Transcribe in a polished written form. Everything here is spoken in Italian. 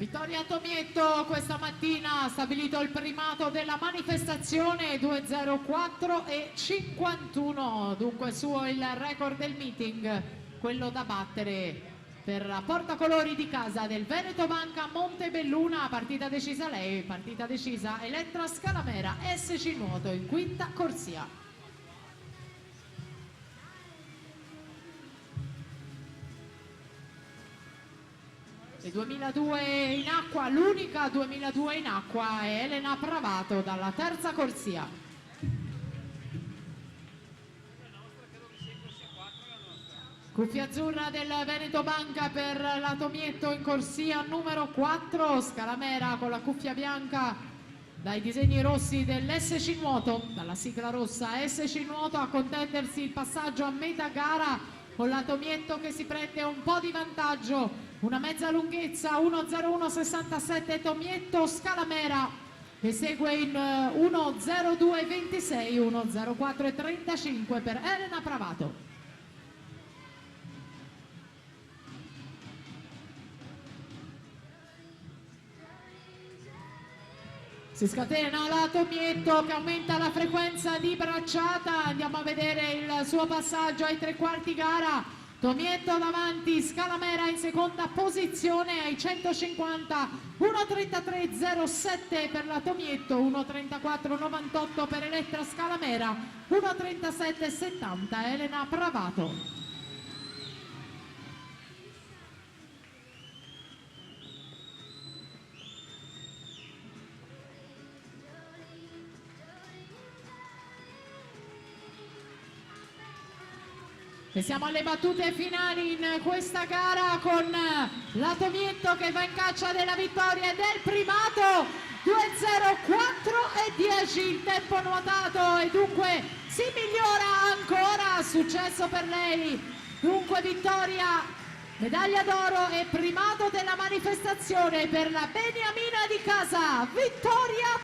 Vittoria Tomietto questa mattina ha stabilito il primato della manifestazione 2:04 e 51, dunque suo il record del meeting, quello da battere per la portacolori di casa del Veneto Banca Montebelluna. Partita decisa lei, partita decisa Elettra Scalamera, SC Nuoto in quinta corsia. Le 2002 in acqua, l'unica 2002 in acqua è Elena Pravato dalla terza corsia. Cuffia azzurra del Veneto Banca per la Tomietto in corsia numero 4, Scalamera con la cuffia bianca dai disegni rossi dell'SC Nuoto, dalla sigla rossa SC Nuoto a contendersi il passaggio a metà gara con la Tomietto che si prende un po' di vantaggio. Una mezza lunghezza 1:01.67 Tomietto, Scalamera che segue in 1:02.26, 1:04.35 per Elena Pravato. Si scatena la Tomietto che aumenta la frequenza di bracciata, andiamo a vedere il suo passaggio ai tre quarti gara. Tomietto davanti, Scalamera in seconda posizione ai 150, 1:33.07 per la Tomietto, 1:34.98 per Elettra Scalamera, 1:37.70 Elena Pravato. E siamo alle battute finali in questa gara con la Tomietto che va in caccia della vittoria e del primato. 2:04.10 il tempo nuotato e dunque si migliora ancora, successo per lei. Dunque vittoria, medaglia d'oro e primato della manifestazione per la Beniamina di casa. Vittoria!